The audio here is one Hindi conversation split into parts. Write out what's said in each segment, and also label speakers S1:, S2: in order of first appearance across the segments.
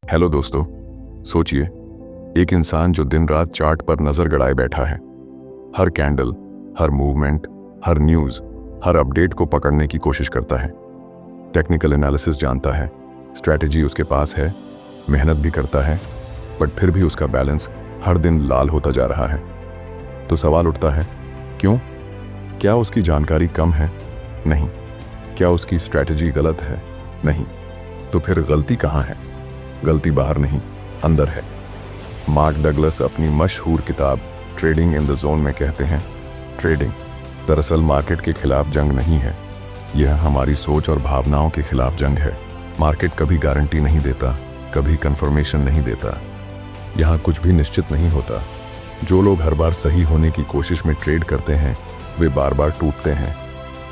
S1: हेलो दोस्तों। सोचिए, एक इंसान जो दिन रात चार्ट पर नजर गड़ाए बैठा है, हर कैंडल, हर मूवमेंट, हर न्यूज, हर अपडेट को पकड़ने की कोशिश करता है। टेक्निकल एनालिसिस जानता है, स्ट्रैटेजी उसके पास है, मेहनत भी करता है, बट फिर भी उसका बैलेंस हर दिन लाल होता जा रहा है। तो सवाल उठता है, क्यों? क्या उसकी जानकारी कम है? नहीं। क्या उसकी स्ट्रैटेजी गलत है? नहीं। तो फिर गलती कहाँ है? गलती बाहर नहीं, अंदर है। मार्क डगलस अपनी मशहूर किताब ट्रेडिंग इन द जोन में कहते हैं, ट्रेडिंग दरअसल मार्केट के खिलाफ जंग नहीं है, यह हमारी सोच और भावनाओं के खिलाफ जंग है। मार्केट कभी गारंटी नहीं देता, कभी कंफर्मेशन नहीं देता, यहाँ कुछ भी निश्चित नहीं होता। जो लोग हर बार सही होने की कोशिश में ट्रेड करते हैं, वे बार बार टूटते हैं।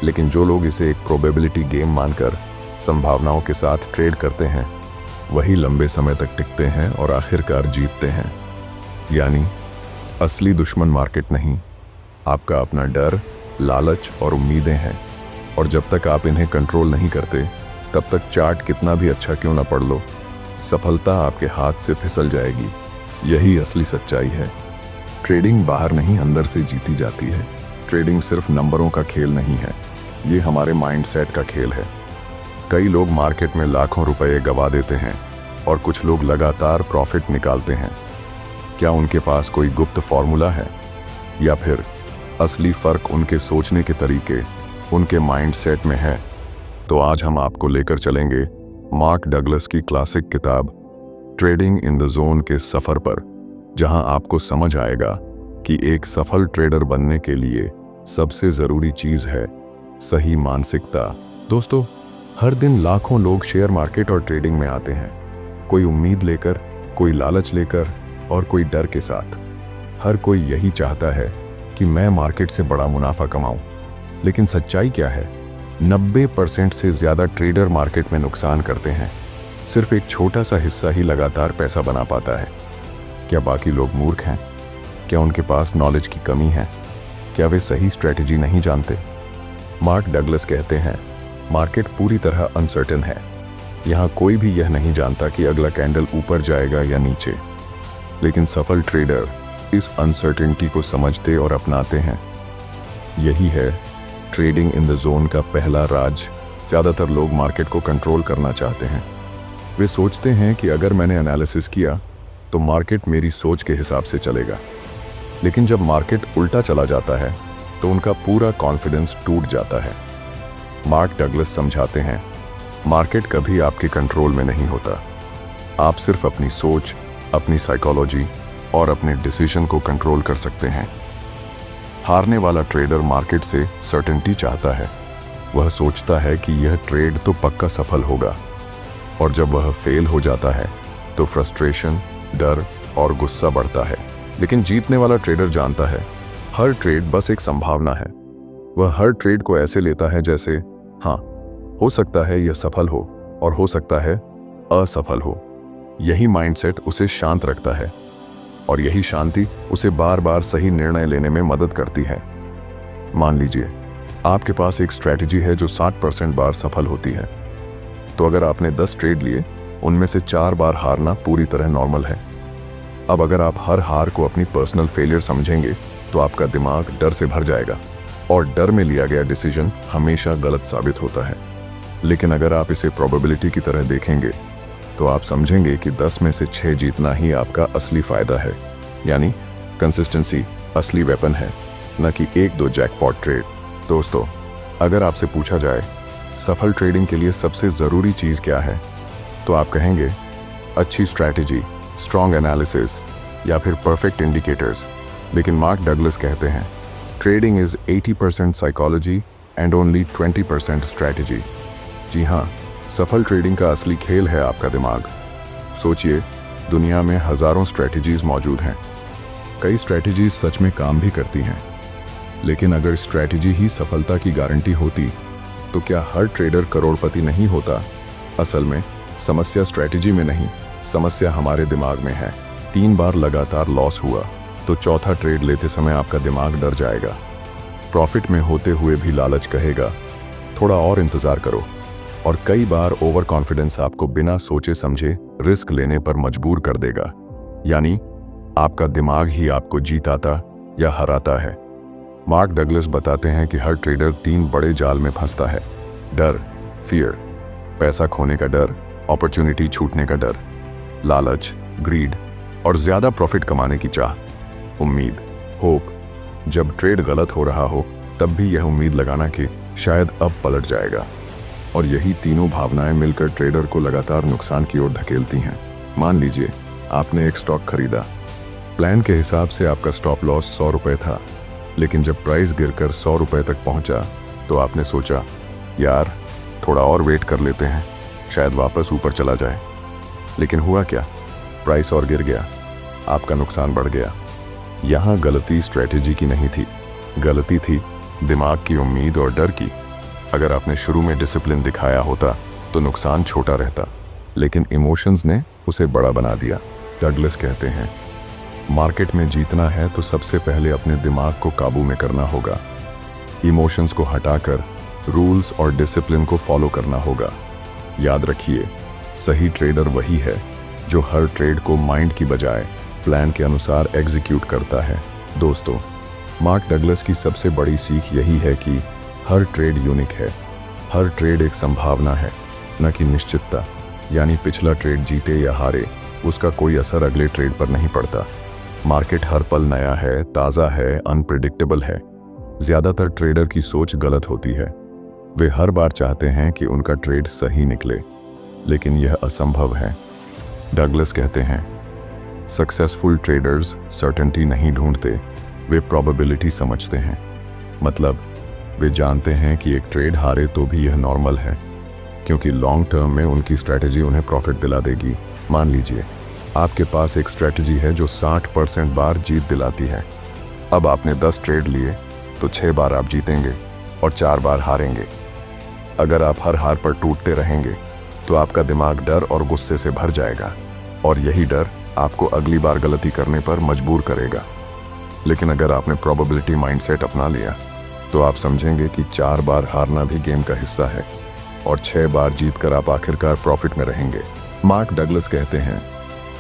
S1: लेकिन जो लोग इसे एक प्रोबेबिलिटी गेम मानकर संभावनाओं के साथ ट्रेड करते हैं, वही लंबे समय तक टिकते हैं और आखिरकार जीतते हैं। यानी असली दुश्मन मार्केट नहीं, आपका अपना डर, लालच और उम्मीदें हैं। और जब तक आप इन्हें कंट्रोल नहीं करते, तब तक चार्ट कितना भी अच्छा क्यों ना पढ़ लो, सफलता आपके हाथ से फिसल जाएगी। यही असली सच्चाई है। ट्रेडिंग बाहर नहीं, अंदर से जीती जाती है। ट्रेडिंग सिर्फ नंबरों का खेल नहीं है, ये हमारे माइंडसेट का खेल है। कई लोग मार्केट में लाखों रुपए गवा देते हैं और कुछ लोग लगातार प्रॉफिट निकालते हैं। क्या उनके पास कोई गुप्त फॉर्मूला है, या फिर असली फर्क उनके सोचने के तरीके, उनके माइंडसेट में है? तो आज हम आपको लेकर चलेंगे मार्क डगलस की क्लासिक किताब ट्रेडिंग इन द जोन के सफर पर, जहां आपको समझ आएगा कि एक सफल ट्रेडर बनने के लिए सबसे जरूरी चीज है सही मानसिकता। दोस्तों, हर दिन लाखों लोग शेयर मार्केट और ट्रेडिंग में आते हैं, कोई उम्मीद लेकर, कोई लालच लेकर और कोई डर के साथ। हर कोई यही चाहता है कि मैं मार्केट से बड़ा मुनाफा कमाऊं। लेकिन सच्चाई क्या है? 90% से ज्यादा ट्रेडर मार्केट में नुकसान करते हैं। सिर्फ एक छोटा सा हिस्सा ही लगातार पैसा बना पाता है। क्या बाकी लोग मूर्ख हैं? क्या उनके पास नॉलेज की कमी है? क्या वे सही स्ट्रैटेजी नहीं जानते? मार्क डगलस कहते हैं, मार्केट पूरी तरह अनसर्टेन है। यहाँ कोई भी यह नहीं जानता कि अगला कैंडल ऊपर जाएगा या नीचे। लेकिन सफल ट्रेडर इस अनसर्टेनिटी को समझते और अपनाते हैं। यही है ट्रेडिंग इन द जोन का पहला राज। ज़्यादातर लोग मार्केट को कंट्रोल करना चाहते हैं। वे सोचते हैं कि अगर मैंने एनालिसिस किया तो मार्केट मेरी सोच के हिसाब से चलेगा। लेकिन जब मार्केट उल्टा चला जाता है तो उनका पूरा कॉन्फिडेंस टूट जाता है। मार्क डगलस समझाते हैं, मार्केट कभी आपके कंट्रोल में नहीं होता। आप सिर्फ अपनी सोच, अपनी साइकोलॉजी और अपने डिसीजन को कंट्रोल कर सकते हैं। हारने वाला ट्रेडर मार्केट से सर्टेनिटी चाहता है। वह सोचता है कि यह ट्रेड तो पक्का सफल होगा, और जब वह फेल हो जाता है तो फ्रस्ट्रेशन, डर और गुस्सा बढ़ता है। लेकिन जीतने वाला ट्रेडर जानता है, हर ट्रेड बस एक संभावना है। वह हर ट्रेड को ऐसे लेता है जैसे, हाँ, हो सकता है यह सफल हो और हो सकता है असफल हो। यही माइंडसेट उसे शांत रखता है, और यही शांति उसे बार बार सही निर्णय लेने में मदद करती है। मान लीजिए आपके पास एक स्ट्रैटेजी है जो 60% बार सफल होती है। तो अगर आपने 10 ट्रेड लिए, उनमें से 4 बार हारना पूरी तरह नॉर्मल है। अब अगर आप हर हार को अपनी पर्सनल फेलियर समझेंगे तो आपका दिमाग डर से भर जाएगा, और डर में लिया गया डिसीजन हमेशा गलत साबित होता है। लेकिन अगर आप इसे प्रोबेबिलिटी की तरह देखेंगे तो आप समझेंगे कि 10 में से 6 जीतना ही आपका असली फायदा है। यानी कंसिस्टेंसी असली वेपन है, न कि 1-2 जैकपॉट ट्रेड। दोस्तों, अगर आपसे पूछा जाए सफल ट्रेडिंग के लिए सबसे ज़रूरी चीज़ क्या है, तो आप कहेंगे अच्छी स्ट्रैटेजी, स्ट्रॉन्ग एनालिसिस या फिर परफेक्ट इंडिकेटर्स। लेकिन मार्क डगलस कहते हैं, trading is 80% psychology and only 20% strategy. जी हाँ, सफल ट्रेडिंग का असली खेल है आपका दिमाग। सोचिए, दुनिया में हजारों स्ट्रैटेजीज मौजूद हैं। कई स्ट्रैटेजीज सच में काम भी करती हैं। लेकिन अगर स्ट्रैटेजी ही सफलता की गारंटी होती तो क्या हर ट्रेडर करोड़पति नहीं होता? असल में समस्या स्ट्रैटेजी में नहीं, समस्या हमारे दिमाग में है। 3 बार लगातार लॉस हुआ तो चौथा ट्रेड लेते समय आपका दिमाग डर जाएगा। प्रॉफिट में होते हुए भी लालच कहेगा, थोड़ा और इंतजार करो, और कई बार ओवर कॉन्फिडेंस आपको बिना सोचे समझे रिस्क लेने पर मजबूर कर देगा। यानी आपका दिमाग ही आपको जीताता या हराता है। मार्क डगलस बताते हैं कि हर ट्रेडर 3 बड़े जाल में फंसता है: डर, फियर, पैसा खोने का डर, अपॉर्चुनिटी छूटने का डर, लालच, ग्रीड और ज्यादा प्रॉफिट कमाने की चाह, उम्मीद, होप। जब ट्रेड गलत हो रहा हो तब भी यह उम्मीद लगाना कि शायद अब पलट जाएगा। और यही तीनों भावनाएं मिलकर ट्रेडर को लगातार नुकसान की ओर धकेलती हैं। मान लीजिए आपने एक स्टॉक खरीदा। प्लान के हिसाब से आपका स्टॉप लॉस 100 रुपये था, लेकिन जब प्राइस गिरकर 100 रुपये तक पहुंचा तो आपने सोचा, यार थोड़ा और वेट कर लेते हैं, शायद वापस ऊपर चला जाए। लेकिन हुआ क्या? प्राइस और गिर गया, आपका नुकसान बढ़ गया। यहाँ गलती स्ट्रेटेजी की नहीं थी, गलती थी दिमाग की, उम्मीद और डर की। अगर आपने शुरू में डिसिप्लिन दिखाया होता तो नुकसान छोटा रहता, लेकिन इमोशंस ने उसे बड़ा बना दिया। डगलस कहते हैं, मार्केट में जीतना है तो सबसे पहले अपने दिमाग को काबू में करना होगा। इमोशंस को हटाकर रूल्स और डिसिप्लिन को फॉलो करना होगा। याद रखिए, सही ट्रेडर वही है जो हर ट्रेड को माइंड की बजाय प्लान के अनुसार एग्जीक्यूट करता है। दोस्तों, मार्क डगलस की सबसे बड़ी सीख यही है कि हर ट्रेड यूनिक है। हर ट्रेड एक संभावना है, न कि निश्चितता। यानी पिछला ट्रेड जीते या हारे, उसका कोई असर अगले ट्रेड पर नहीं पड़ता। मार्केट हर पल नया है, ताज़ा है, अनप्रिडिक्टेबल है। ज़्यादातर ट्रेडर की सोच गलत होती है। वे हर बार चाहते हैं कि उनका ट्रेड सही निकले, लेकिन यह असंभव है। डगलस कहते हैं, सक्सेसफुल ट्रेडर्स सर्टेनिटी नहीं ढूंढते, वे प्रोबेबिलिटी समझते हैं। मतलब वे जानते हैं कि एक ट्रेड हारे तो भी यह नॉर्मल है, क्योंकि लॉन्ग टर्म में उनकी स्ट्रैटेजी उन्हें प्रॉफिट दिला देगी। मान लीजिए आपके पास एक स्ट्रैटेजी है जो 60% बार जीत दिलाती है। अब आपने 10 ट्रेड लिए तो 6 बार आप जीतेंगे और 4 बार हारेंगे। अगर आप हर हार पर टूटते रहेंगे तो आपका दिमाग डर और गुस्से से भर जाएगा, और यही डर आपको अगली बार गलती करने पर मजबूर करेगा। लेकिन अगर आपने प्रोबेबिलिटी माइंडसेट अपना लिया तो आप समझेंगे कि 4 बार हारना भी गेम का हिस्सा है, और 6 बार जीतकर आप आखिरकार प्रॉफिट में रहेंगे। मार्क डगलस कहते हैं,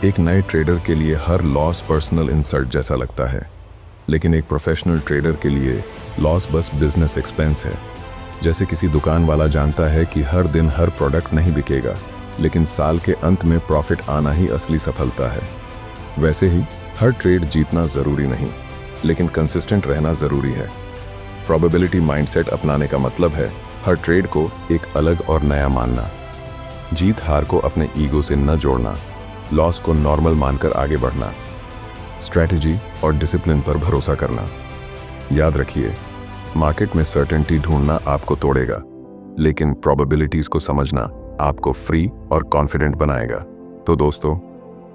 S1: एक नए ट्रेडर के लिए हर लॉस पर्सनल इंसल्ट जैसा लगता है, लेकिन एक प्रोफेशनल ट्रेडर के लिए लॉस बस बिजनेस एक्सपेंस है। जैसे किसी दुकान वाला जानता है कि हर दिन हर प्रोडक्ट नहीं बिकेगा, लेकिन साल के अंत में प्रॉफिट आना ही असली सफलता है। वैसे ही हर ट्रेड जीतना ज़रूरी नहीं, लेकिन कंसिस्टेंट रहना ज़रूरी है। प्रोबेबिलिटी माइंडसेट अपनाने का मतलब है हर ट्रेड को एक अलग और नया मानना, जीत हार को अपने ईगो से न जोड़ना, लॉस को नॉर्मल मानकर आगे बढ़ना, स्ट्रैटेजी और डिसिप्लिन पर भरोसा करना। याद रखिए, मार्केट में सर्टेनिटी ढूंढना आपको तोड़ेगा, लेकिन प्रोबेबिलिटीज को समझना आपको फ्री और कॉन्फिडेंट बनाएगा। तो दोस्तों,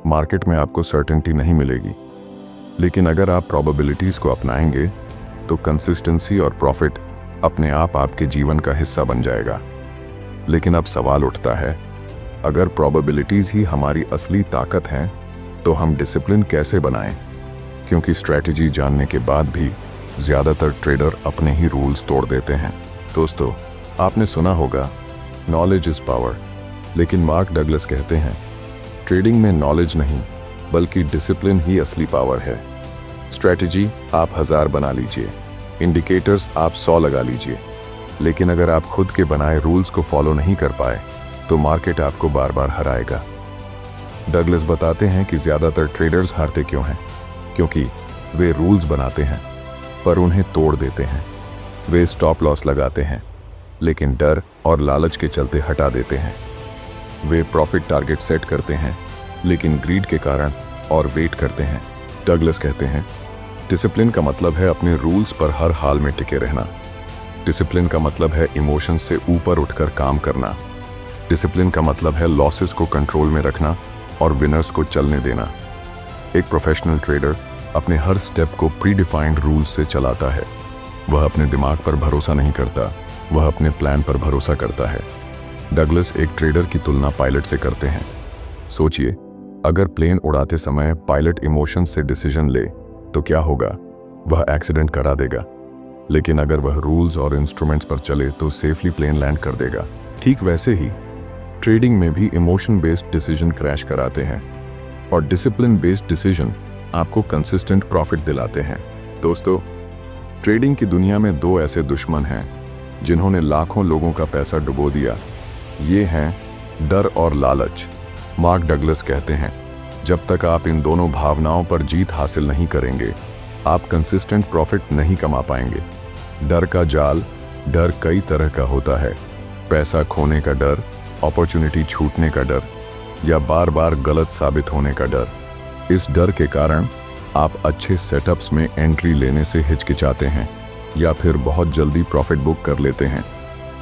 S1: मार्केट में आपको सर्टेनिटी नहीं मिलेगी, लेकिन अगर आप प्रोबेबिलिटीज को अपनाएंगे तो कंसिस्टेंसी और प्रॉफिट अपने आप आपके जीवन का हिस्सा बन जाएगा। लेकिन अब सवाल उठता है, अगर प्रोबेबिलिटीज ही हमारी असली ताकत हैं तो हम डिसिप्लिन कैसे बनाएं? क्योंकि स्ट्रैटेजी जानने के बाद भी ज़्यादातर ट्रेडर अपने ही रूल्स तोड़ देते हैं। दोस्तों, आपने सुना होगा नॉलेज इज़ पावर, लेकिन मार्क डगलस कहते हैं, ट्रेडिंग में नॉलेज नहीं बल्कि डिसिप्लिन ही असली पावर है। स्ट्रैटेजी आप 1000 बना लीजिए, इंडिकेटर्स आप 100 लगा लीजिए, लेकिन अगर आप खुद के बनाए रूल्स को फॉलो नहीं कर पाए तो मार्केट आपको बार बार हराएगा। डगलस बताते हैं कि ज़्यादातर ट्रेडर्स हारते क्यों हैं? क्योंकि वे रूल्स बनाते हैं पर उन्हें तोड़ देते हैं। वे स्टॉप लॉस लगाते हैं लेकिन डर और लालच के चलते हटा देते हैं। वे प्रॉफिट टारगेट सेट करते हैं लेकिन ग्रीड के कारण और वेट करते हैं। डगलस कहते हैं, डिसिप्लिन का मतलब है अपने रूल्स पर हर हाल में टिके रहना। डिसिप्लिन का मतलब है इमोशंस से ऊपर उठकर काम करना। डिसिप्लिन का मतलब है लॉसेस को कंट्रोल में रखना और विनर्स को चलने देना। एक प्रोफेशनल ट्रेडर अपने हर स्टेप को प्री-डिफाइंड रूल्स से चलाता है। वह अपने दिमाग पर भरोसा नहीं करता, वह अपने प्लान पर भरोसा करता है। डगलस एक ट्रेडर की तुलना पायलट से करते हैं। सोचिए, अगर प्लेन उड़ाते समय पायलट इमोशंस से डिसीजन ले तो क्या होगा? वह एक्सीडेंट करा देगा। लेकिन अगर वह रूल्स और इंस्ट्रूमेंट्स पर चले तो सेफली प्लेन लैंड कर देगा। ठीक वैसे ही ट्रेडिंग में भी इमोशन बेस्ड डिसीजन क्रैश कराते हैं और डिसिप्लिन बेस्ड डिसीजन आपको कंसिस्टेंट प्रॉफिट दिलाते हैं। दोस्तों, ट्रेडिंग की दुनिया में दो ऐसे दुश्मन हैं जिन्होंने लाखों लोगों का पैसा डुबो दिया। ये हैं डर और लालच। मार्क डगलस कहते हैं, जब तक आप इन दोनों भावनाओं पर जीत हासिल नहीं करेंगे, आप कंसिस्टेंट प्रॉफिट नहीं कमा पाएंगे। डर का जाल। डर कई तरह का होता है। पैसा खोने का डर, अपॉर्चुनिटी छूटने का डर, या बार बार गलत साबित होने का डर। इस डर के कारण आप अच्छे सेटअप्स में एंट्री लेने से हिचकिचाते हैं या फिर बहुत जल्दी प्रॉफिट बुक कर लेते हैं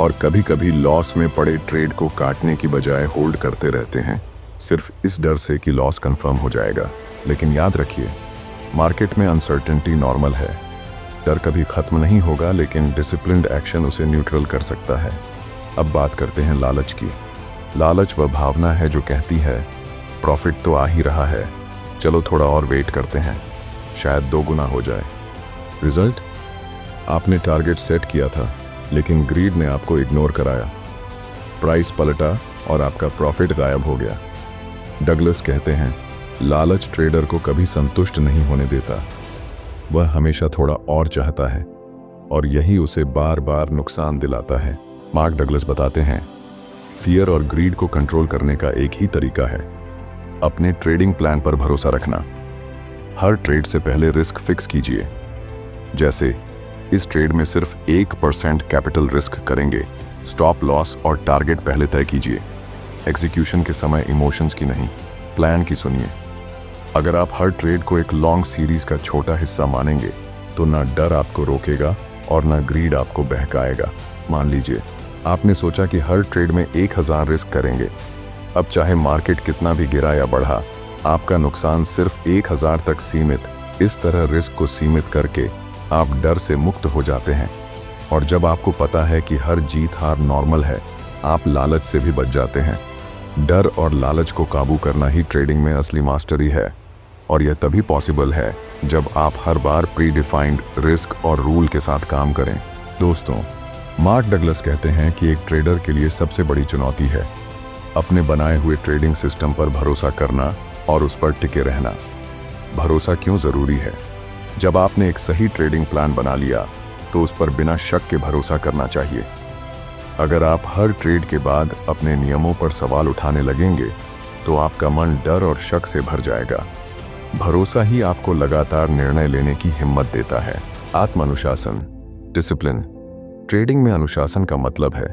S1: और कभी कभी लॉस में पड़े ट्रेड को काटने की बजाय होल्ड करते रहते हैं, सिर्फ इस डर से कि लॉस कंफर्म हो जाएगा। लेकिन याद रखिए, मार्केट में अनसर्टेनिटी नॉर्मल है। डर कभी खत्म नहीं होगा, लेकिन डिसिप्लिन्ड एक्शन उसे न्यूट्रल कर सकता है। अब बात करते हैं लालच की। लालच वह भावना है जो कहती है, प्रॉफिट तो आ ही रहा है, चलो थोड़ा और वेट करते हैं, शायद 2 गुना हो जाए। रिजल्ट? आपने टारगेट सेट किया था, लेकिन ग्रीड ने आपको इग्नोर कराया। प्राइस पलटा और आपका प्रॉफिट गायब हो गया। डगलस कहते हैं, लालच ट्रेडर को कभी संतुष्ट नहीं होने देता। वह हमेशा थोड़ा और चाहता है और यही उसे बार बार नुकसान दिलाता है। मार्क डगलस बताते हैं, फियर और ग्रीड को कंट्रोल करने का एक ही तरीका है, अपने ट्रेडिंग प्लान पर भरोसा रखना। हर ट्रेड से पहले रिस्क फिक्स कीजिए। जैसे इस ट्रेड में सिर्फ 1% कैपिटल रिस्क करेंगे। स्टॉप लॉस और टारगेट पहले तय कीजिए। एग्जीक्यूशन के समय इमोशंस की नहीं, प्लान की सुनिए। अगर आप हर ट्रेड को एक लॉन्ग सीरीज का छोटा हिस्सा मानेंगे, तो ना डर आपको रोकेगा और ना ग्रीड आपको बहकाएगा। मान लीजिए आपने सोचा कि हर ट्रेड में 1000 रिस्क करेंगे। अब चाहे मार्केट कितना भी गिरा या बढ़ा, आपका नुकसान सिर्फ 1000 तक सीमित। इस तरह रिस्क को सीमित करके आप डर से मुक्त हो जाते हैं और जब आपको पता है कि हर जीत हार नॉर्मल है, आप लालच से भी बच जाते हैं। डर और लालच को काबू करना ही ट्रेडिंग में असली मास्टरी है और यह तभी पॉसिबल है जब आप हर बार प्री डिफाइंड रिस्क और रूल के साथ काम करें। दोस्तों, मार्क डगलस कहते हैं कि एक ट्रेडर के लिए सबसे बड़ी चुनौती है अपने बनाए हुए ट्रेडिंग सिस्टम पर भरोसा करना और उस पर टिके रहना। भरोसा क्यों ज़रूरी है? जब आपने एक सही ट्रेडिंग प्लान बना लिया, तो उस पर बिना शक के भरोसा करना चाहिए। अगर आप हर ट्रेड के बाद अपने नियमों पर सवाल उठाने लगेंगे, तो आपका मन डर और शक से भर जाएगा। भरोसा ही आपको लगातार निर्णय लेने की हिम्मत देता है। आत्मानुशासन, डिसिप्लिन। ट्रेडिंग में अनुशासन का मतलब है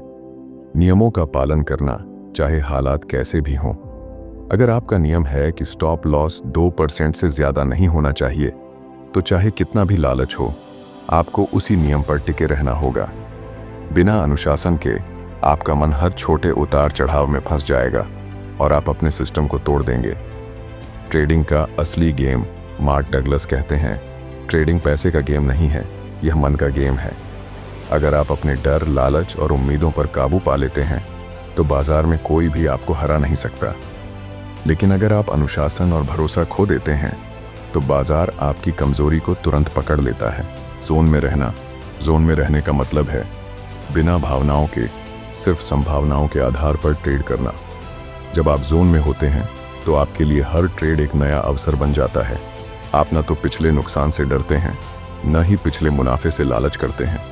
S1: नियमों का पालन करना, चाहे हालात कैसे भी हों। अगर आपका नियम है कि स्टॉप लॉस 2% से ज्यादा नहीं होना चाहिए, तो चाहे कितना भी लालच हो, आपको उसी नियम पर टिके रहना होगा। बिना अनुशासन के आपका मन हर छोटे उतार चढ़ाव में फंस जाएगा और आप अपने सिस्टम को तोड़ देंगे। ट्रेडिंग का असली गेम, मार्क डगलस कहते हैं, ट्रेडिंग पैसे का गेम नहीं है, यह मन का गेम है। अगर आप अपने डर, लालच और उम्मीदों पर काबू पा लेते हैं, तो बाजार में कोई भी आपको हरा नहीं सकता। लेकिन अगर आप अनुशासन और भरोसा खो देते हैं, तो बाजार आपकी कमजोरी को तुरंत पकड़ लेता है। जोन में रहना। जोन में रहने का मतलब है बिना भावनाओं के, सिर्फ संभावनाओं के आधार पर ट्रेड करना। जब आप जोन में होते हैं, तो आपके लिए हर ट्रेड एक नया अवसर बन जाता है। आप न तो पिछले नुकसान से डरते हैं, न ही पिछले मुनाफे से लालच करते हैं।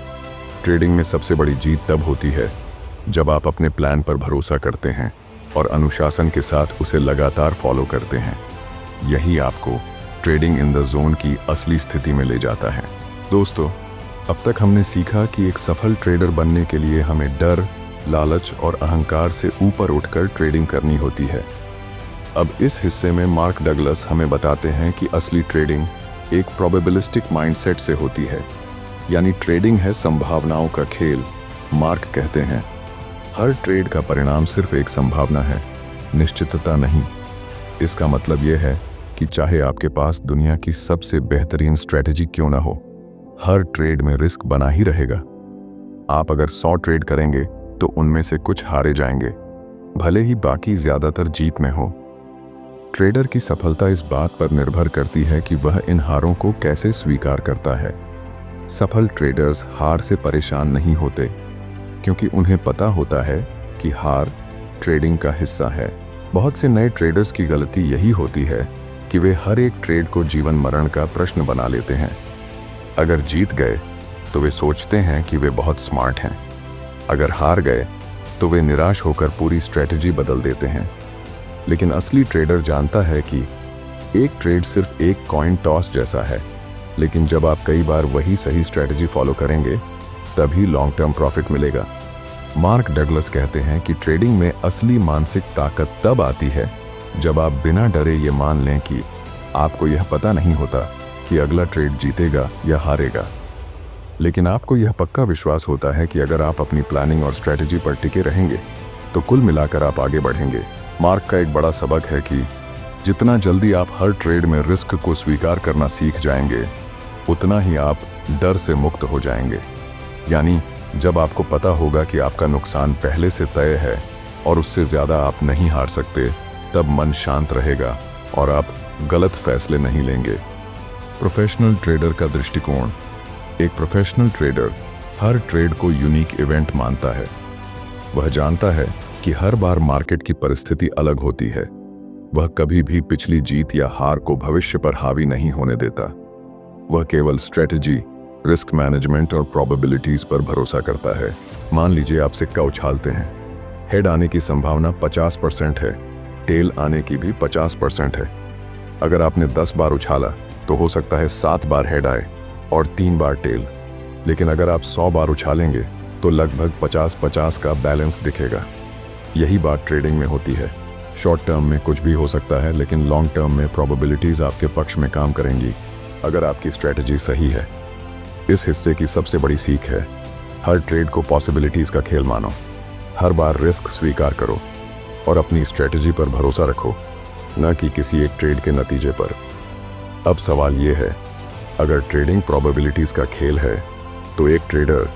S1: ट्रेडिंग में सबसे बड़ी जीत तब होती है जब आप अपने प्लान पर भरोसा करते हैं और अनुशासन के साथ उसे लगातार फॉलो करते हैं। यही आपको ट्रेडिंग इन द जोन की असली स्थिति में ले जाता है। दोस्तों, अब तक हमने सीखा कि एक सफल ट्रेडर बनने के लिए हमें डर, लालच और अहंकार से ऊपर उठकर ट्रेडिंग करनी होती है। अब इस हिस्से में मार्क डगलस हमें बताते हैं कि असली ट्रेडिंग एक प्रोबेबिलिस्टिक माइंडसेट से होती है, यानी ट्रेडिंग है संभावनाओं का खेल। मार्क कहते हैं, हर ट्रेड का परिणाम सिर्फ एक संभावना है, निश्चितता नहीं। इसका मतलब यह है कि चाहे आपके पास दुनिया की सबसे बेहतरीन स्ट्रेटेजी क्यों ना हो, हर ट्रेड में रिस्क बना ही रहेगा। आप अगर 100 ट्रेड करेंगे, तो उनमें से कुछ हारे जाएंगे, भले ही बाकी ज्यादातर जीत में हो। ट्रेडर की सफलता इस बात पर निर्भर करती है कि वह इन हारों को कैसे स्वीकार करता है। सफल ट्रेडर्स हार से परेशान नहीं होते, क्योंकि उन्हें पता होता है कि हार ट्रेडिंग का हिस्सा है। बहुत से नए ट्रेडर्स की गलती यही होती है कि वे हर एक ट्रेड को जीवन मरण का प्रश्न बना लेते हैं। अगर जीत गए तो वे सोचते हैं कि वे बहुत स्मार्ट हैं, अगर हार गए तो वे निराश होकर पूरी स्ट्रेटजी बदल देते हैं। लेकिन असली ट्रेडर जानता है कि एक ट्रेड सिर्फ एक कॉइन टॉस जैसा है, लेकिन जब आप कई बार वही सही स्ट्रेटजी फॉलो करेंगे तभी लॉन्ग टर्म प्रॉफिट मिलेगा। मार्क डगलस कहते हैं कि ट्रेडिंग में असली मानसिक ताकत तब आती है जब आप बिना डरे ये मान लें कि आपको यह पता नहीं होता कि अगला ट्रेड जीतेगा या हारेगा, लेकिन आपको यह पक्का विश्वास होता है कि अगर आप अपनी प्लानिंग और स्ट्रेटजी पर टिके रहेंगे तो कुल मिलाकर आप आगे बढ़ेंगे। मार्क का एक बड़ा सबक है कि जितना जल्दी आप हर ट्रेड में रिस्क को स्वीकार करना सीख जाएंगे, उतना ही आप डर से मुक्त हो जाएंगे। यानी जब आपको पता होगा कि आपका नुकसान पहले से तय है और उससे ज़्यादा आप नहीं हार सकते, तब मन शांत रहेगा और आप गलत फैसले नहीं लेंगे। प्रोफेशनल ट्रेडर का दृष्टिकोण। एक प्रोफेशनल ट्रेडर हर ट्रेड को यूनिक इवेंट मानता है। वह जानता है कि हर बार मार्केट की परिस्थिति अलग होती है। वह कभी भी पिछली जीत या हार को भविष्य पर हावी नहीं होने देता। वह केवल स्ट्रेटजी, रिस्क मैनेजमेंट और प्रोबेबिलिटीज पर भरोसा करता है। मान लीजिए आप सिक्का उछालते हैं, हेड आने की संभावना 50% है, टेल आने की भी 50% है। अगर आपने 10 बार उछाला तो हो सकता है 7 बार हेड आए और 3 बार टेल, लेकिन अगर आप 100 बार उछालेंगे तो लगभग 50-50 का बैलेंस दिखेगा। यही बात ट्रेडिंग में होती है। शॉर्ट टर्म में कुछ भी हो सकता है, लेकिन लॉन्ग टर्म में प्रोबेबिलिटीज आपके पक्ष में काम करेंगी अगर आपकी स्ट्रेटजी सही है। इस हिस्से की सबसे बड़ी सीख है, हर ट्रेड को पॉसिबिलिटीज का खेल मानो। हर बार रिस्क स्वीकार करो और अपनी स्ट्रेटजी पर भरोसा रखो, न कि किसी एक ट्रेड के नतीजे पर। अब सवाल ये है, अगर ट्रेडिंग प्रोबेबिलिटीज का खेल है तो एक ट्रेडर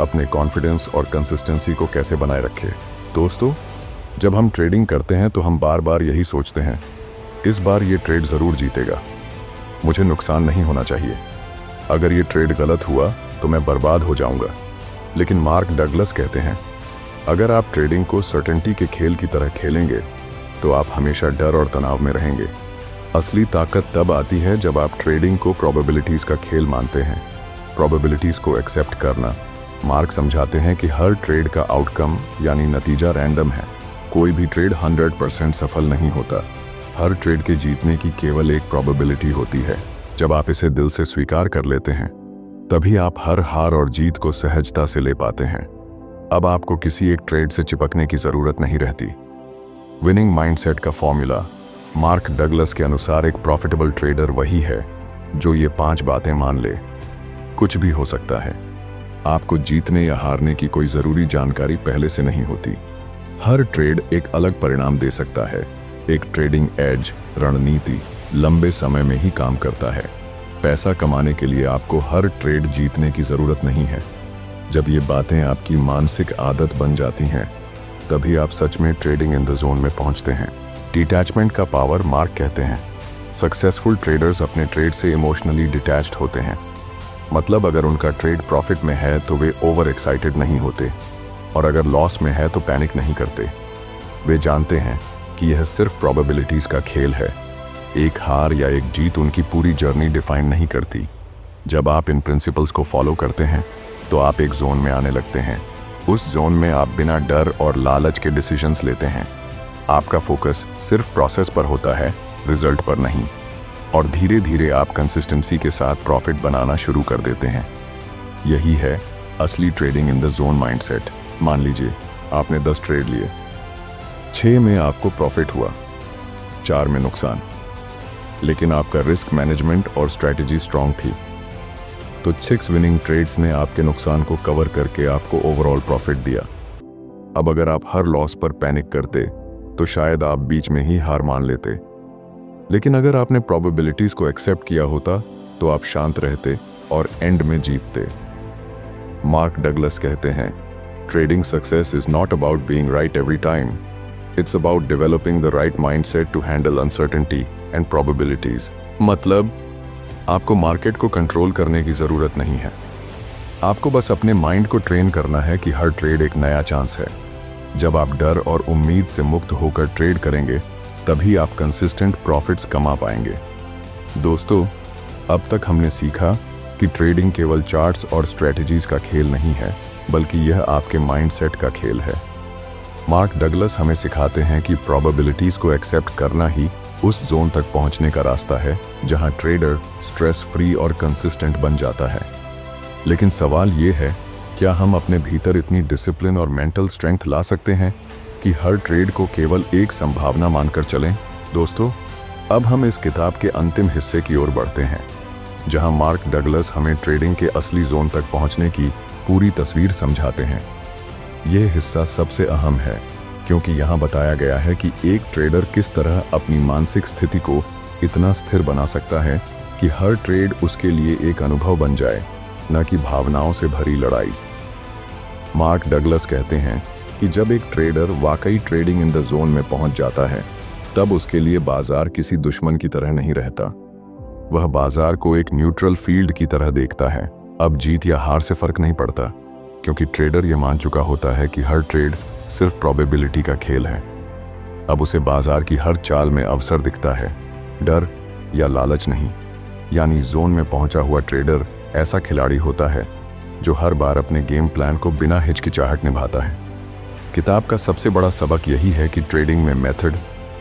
S1: अपने कॉन्फिडेंस और कंसिस्टेंसी को कैसे बनाए रखे? दोस्तों, जब हम ट्रेडिंग करते हैं तो हम बार बार यही सोचते हैं, इस बार ये ट्रेड ज़रूर जीतेगा, मुझे नुकसान नहीं होना चाहिए, अगर ये ट्रेड गलत हुआ तो मैं बर्बाद हो जाऊंगा। लेकिन मार्क डगलस कहते हैं, अगर आप ट्रेडिंग को सर्टेनिटी के खेल की तरह खेलेंगे तो आप हमेशा डर और तनाव में रहेंगे। असली ताकत तब आती है जब आप ट्रेडिंग को प्रोबेबिलिटीज़ का खेल मानते हैं, प्रोबेबिलिटीज़ को एक्सेप्ट करना। मार्क समझाते हैं कि हर ट्रेड का आउटकम यानी नतीजा रैंडम है। कोई भी ट्रेड 100% सफल नहीं होता। हर ट्रेड के जीतने की केवल एक प्रोबेबिलिटी होती है। जब आप इसे दिल से स्वीकार कर लेते हैं, तभी आप हर हार और जीत को सहजता से ले पाते हैं। अब आपको किसी एक ट्रेड से चिपकने की ज़रूरत नहीं रहती। विनिंग माइंडसेट का फॉर्मूला। मार्क डगलस के अनुसार एक प्रॉफिटेबल ट्रेडर वही है जो ये 5 बातें मान ले। कुछ भी हो सकता है, आपको जीतने या हारने की कोई ज़रूरी जानकारी पहले से नहीं होती। हर ट्रेड एक अलग परिणाम दे सकता है। एक ट्रेडिंग एज, रणनीति लंबे समय में ही काम करता है। पैसा कमाने के लिए आपको हर ट्रेड जीतने की ज़रूरत नहीं है। जब ये बातें आपकी मानसिक आदत बन जाती हैं, तभी आप सच में ट्रेडिंग इन द जोन में पहुंचते हैं। डिटैचमेंट का पावर। मार्क कहते हैं, सक्सेसफुल ट्रेडर्स अपने ट्रेड से इमोशनली डिटैच्ड होते हैं। मतलब अगर उनका ट्रेड प्रॉफिट में है तो वे ओवर एक्साइटेड नहीं होते, और अगर लॉस में है तो पैनिक नहीं करते। वे जानते हैं कि यह सिर्फ प्रोबेबिलिटीज़ का खेल है। एक हार या एक जीत उनकी पूरी जर्नी डिफाइन नहीं करती। जब आप इन प्रिंसिपल्स को फॉलो करते हैं तो आप एक जोन में आने लगते हैं। उस जोन में आप बिना डर और लालच के डिसीजंस लेते हैं। आपका फोकस सिर्फ प्रोसेस पर होता है, रिजल्ट पर नहीं। और धीरे धीरे आप कंसिस्टेंसी के साथ प्रॉफिट बनाना शुरू कर देते हैं। यही है असली trading in the zone mindset. मान लीजिए आपने 10 ट्रेड लिए, 6 में आपको प्रॉफिट हुआ, 4 में नुकसान, लेकिन आपका रिस्क मैनेजमेंट और स्ट्रैटेजी स्ट्रांग थी, तो 6 विनिंग ट्रेड्स ने आपके नुकसान को कवर करके आपको ओवरऑल प्रॉफिट दिया। अब अगर आप हर लॉस पर पैनिक करते तो शायद आप बीच में ही हार मान लेते, लेकिन अगर आपने प्रोबेबिलिटीज को एक्सेप्ट किया होता तो आप शांत रहते और एंड में जीतते। मार्क डगलस कहते हैं, trading success is not about being right every time, it's about developing the right mindset to handle uncertainty and probabilities. मतलब आपको मार्केट को कंट्रोल करने की ज़रूरत नहीं है, आपको बस अपने माइंड को ट्रेन करना है कि हर ट्रेड एक नया चांस है। जब आप डर और उम्मीद से मुक्त होकर ट्रेड करेंगे तभी आप कंसिस्टेंट प्रॉफिट्स कमा पाएंगे। दोस्तों, अब तक हमने सीखा कि ट्रेडिंग केवल चार्ट्स और स्ट्रेटजीज का खेल नहीं है, बल्कि यह आपके माइंडसेट का खेल है। मार्क डगलस हमें सिखाते हैं कि प्रोबेबिलिटीज को एक्सेप्ट करना ही उस जोन तक पहुंचने का रास्ता है जहां ट्रेडर स्ट्रेस फ्री और कंसिस्टेंट बन जाता है। लेकिन सवाल ये है, क्या हम अपने भीतर इतनी डिसिप्लिन और मेंटल स्ट्रेंथ ला सकते हैं कि हर ट्रेड को केवल एक संभावना मानकर चलें? दोस्तों, अब हम इस किताब के अंतिम हिस्से की ओर बढ़ते हैं, जहां मार्क डगलस हमें ट्रेडिंग के असली जोन तक पहुंचने की पूरी तस्वीर समझाते हैं। यह हिस्सा सबसे अहम है क्योंकि यहां बताया गया है कि एक ट्रेडर किस तरह अपनी मानसिक स्थिति को इतना स्थिर बना सकता है कि हर ट्रेड उसके लिए एक अनुभव बन जाए, न कि भावनाओं से भरी लड़ाई। मार्क डगलस कहते हैं कि जब एक ट्रेडर वाकई ट्रेडिंग इन द जोन में पहुंच जाता है, तब उसके लिए बाजार किसी दुश्मन की तरह नहीं रहता। वह बाजार को एक न्यूट्रल फील्ड की तरह देखता है। अब जीत या हार से फर्क नहीं पड़ता, क्योंकि ट्रेडर यह मान चुका होता है कि हर ट्रेड सिर्फ प्रोबेबिलिटी का खेल है। अब उसे बाजार की हर चाल में अवसर दिखता है, डर या लालच नहीं। यानी जोन में पहुंचा हुआ ट्रेडर ऐसा खिलाड़ी होता है जो हर बार अपने गेम प्लान को बिना हिचकिचाहट निभाता है। किताब का सबसे बड़ा सबक यही है कि ट्रेडिंग में मेथड,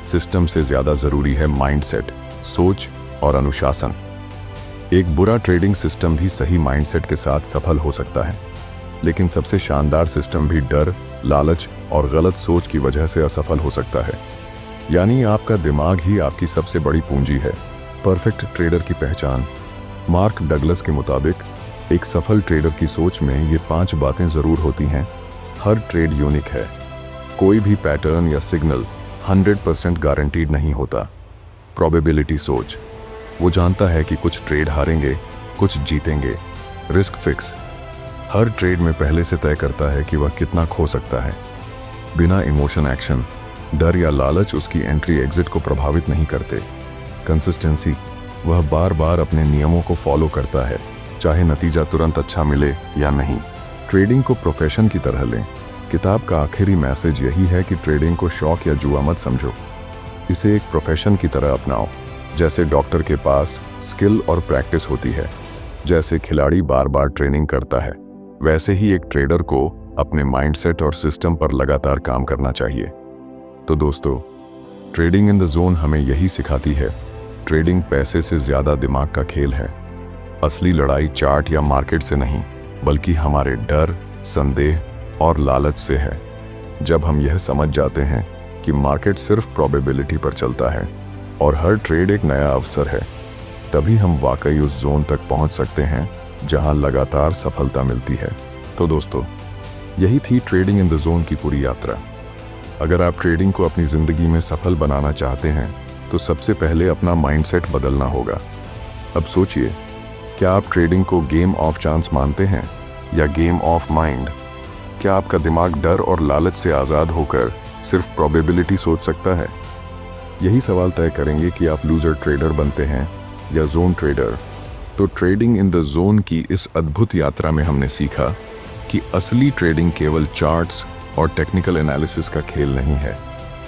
S1: सिस्टम से ज्यादा जरूरी है माइंडसेट, सोच और अनुशासन। एक बुरा ट्रेडिंग सिस्टम भी सही माइंडसेट के साथ सफल हो सकता है, लेकिन सबसे शानदार सिस्टम भी डर, लालच और गलत सोच की वजह से असफल हो सकता है। यानी आपका दिमाग ही आपकी सबसे बड़ी पूंजी है। परफेक्ट ट्रेडर की पहचान। मार्क डगलस के मुताबिक एक सफल ट्रेडर की सोच में ये 5 बातें जरूर होती हैं। हर ट्रेड यूनिक है। कोई भी पैटर्न या सिग्नल 100% गारंटीड नहीं होता। प्रोबेबिलिटी सोच। वो जानता है कि कुछ ट्रेड हारेंगे, कुछ जीतेंगे। Risk fix. हर ट्रेड में पहले से तय करता है कि वह कितना खो सकता है। बिना इमोशन एक्शन। डर या लालच उसकी एंट्री एग्जिट को प्रभावित नहीं करते। कंसिस्टेंसी। वह बार बार अपने नियमों को फॉलो करता है, चाहे नतीजा तुरंत अच्छा मिले या नहीं। ट्रेडिंग को प्रोफेशन की तरह लें। किताब का आखिरी मैसेज यही है कि ट्रेडिंग को शौक या जुआ मत समझो, इसे एक प्रोफेशन की तरह अपनाओ। जैसे डॉक्टर के पास स्किल और प्रैक्टिस होती है, जैसे खिलाड़ी बार बार ट्रेनिंग करता है, वैसे ही एक ट्रेडर को अपने माइंडसेट और सिस्टम पर लगातार काम करना चाहिए। तो दोस्तों, ट्रेडिंग इन द जोन हमें यही सिखाती है, ट्रेडिंग पैसे से ज्यादा दिमाग का खेल है। असली लड़ाई चार्ट या मार्केट से नहीं, बल्कि हमारे डर, संदेह और लालच से है। जब हम यह समझ जाते हैं कि मार्केट सिर्फ प्रोबेबिलिटी पर चलता है और हर ट्रेड एक नया अवसर है, तभी हम वाकई उस जोन तक पहुंच सकते हैं जहां लगातार सफलता मिलती है। तो दोस्तों, यही थी ट्रेडिंग इन द जोन की पूरी यात्रा। अगर आप ट्रेडिंग को अपनी जिंदगी में सफल बनाना चाहते हैं तो सबसे पहले अपना माइंडसेट बदलना होगा। अब सोचिए, क्या आप ट्रेडिंग को गेम ऑफ चांस मानते हैं या गेम ऑफ माइंड? क्या आपका दिमाग डर और लालच से आज़ाद होकर सिर्फ प्रोबेबिलिटी सोच सकता है? यही सवाल तय करेंगे कि आप लूजर ट्रेडर बनते हैं या जोन ट्रेडर। तो ट्रेडिंग इन द जोन की इस अद्भुत यात्रा में हमने सीखा कि असली ट्रेडिंग केवल चार्ट्स और टेक्निकल एनालिसिस का खेल नहीं है,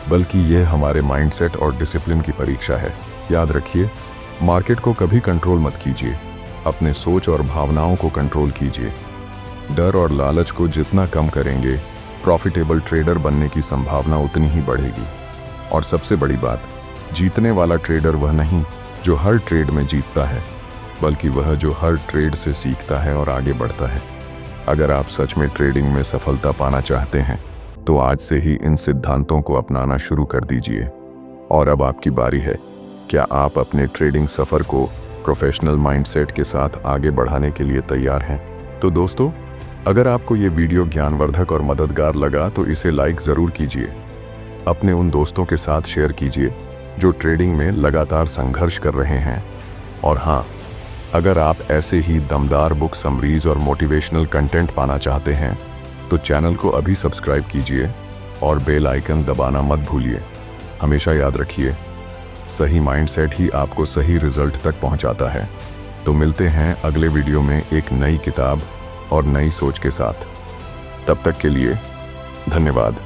S1: बल्कि यह हमारे माइंडसेट और डिसिप्लिन की परीक्षा है। याद रखिए, मार्केट को कभी कंट्रोल मत कीजिए, अपने सोच और भावनाओं को कंट्रोल कीजिए। डर और लालच को जितना कम करेंगे, प्रॉफिटेबल ट्रेडर बनने की संभावना उतनी ही बढ़ेगी। और सबसे बड़ी बात, जीतने वाला ट्रेडर वह नहीं जो हर ट्रेड में जीतता है, बल्कि वह जो हर ट्रेड से सीखता है और आगे बढ़ता है। अगर आप सच में ट्रेडिंग में सफलता पाना चाहते हैं तो आज से ही इन सिद्धांतों को अपनाना शुरू कर दीजिए। और अब आपकी बारी है। क्या आप अपने ट्रेडिंग सफर को प्रोफेशनल माइंडसेट के साथ आगे बढ़ाने के लिए तैयार हैं? तो दोस्तों, अगर आपको ये वीडियो ज्ञानवर्धक और मददगार लगा तो इसे लाइक ज़रूर कीजिए। अपने उन दोस्तों के साथ शेयर कीजिए जो ट्रेडिंग में लगातार संघर्ष कर रहे हैं। और हाँ, अगर आप ऐसे ही दमदार बुक समरीज और मोटिवेशनल कंटेंट पाना चाहते हैं तो चैनल को अभी सब्सक्राइब कीजिए और बेल आइकन दबाना मत भूलिए। हमेशा याद रखिए, सही माइंडसेट ही आपको सही रिजल्ट तक पहुंचाता है। तो मिलते हैं अगले वीडियो में एक नई किताब और नई सोच के साथ। तब तक के लिए धन्यवाद।